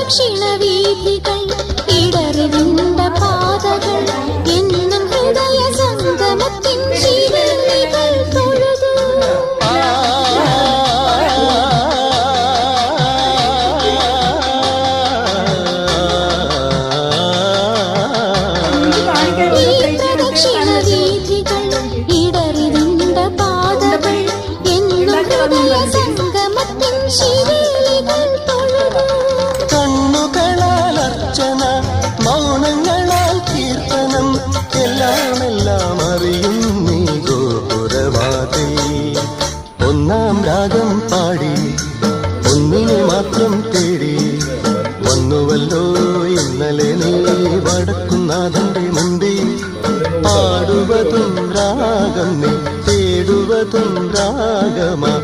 ദക്ഷിണവീഥികൾ ഇടറിവിണ്ട പാതകൾ എന്നും ഹൃദയ സംഗമത്തിൻ ശിരലികൾ തൊഴുതു ദക്ഷിണവീഥികൾ ഇടറിവിണ്ട പാതകൾ എന്നും ഹൃദയ സംഗമത്തിൻ ശിരലികൾ തൊഴുതു മൗനങ്ങളാൽ കീർത്തനം എല്ലാം അറിയും നീ ഗോപുരവാതിൽ ഒന്നാം രാഗം പാടി ഒന്നിനെ മാത്രം തേടി വന്നുവല്ലോ ഇന്നലെ നീ വടക്കുന്നാഥന്റെ മുമ്പിൽ പാടുവതും രാഗം നീ തേടുവതും രാഗമാ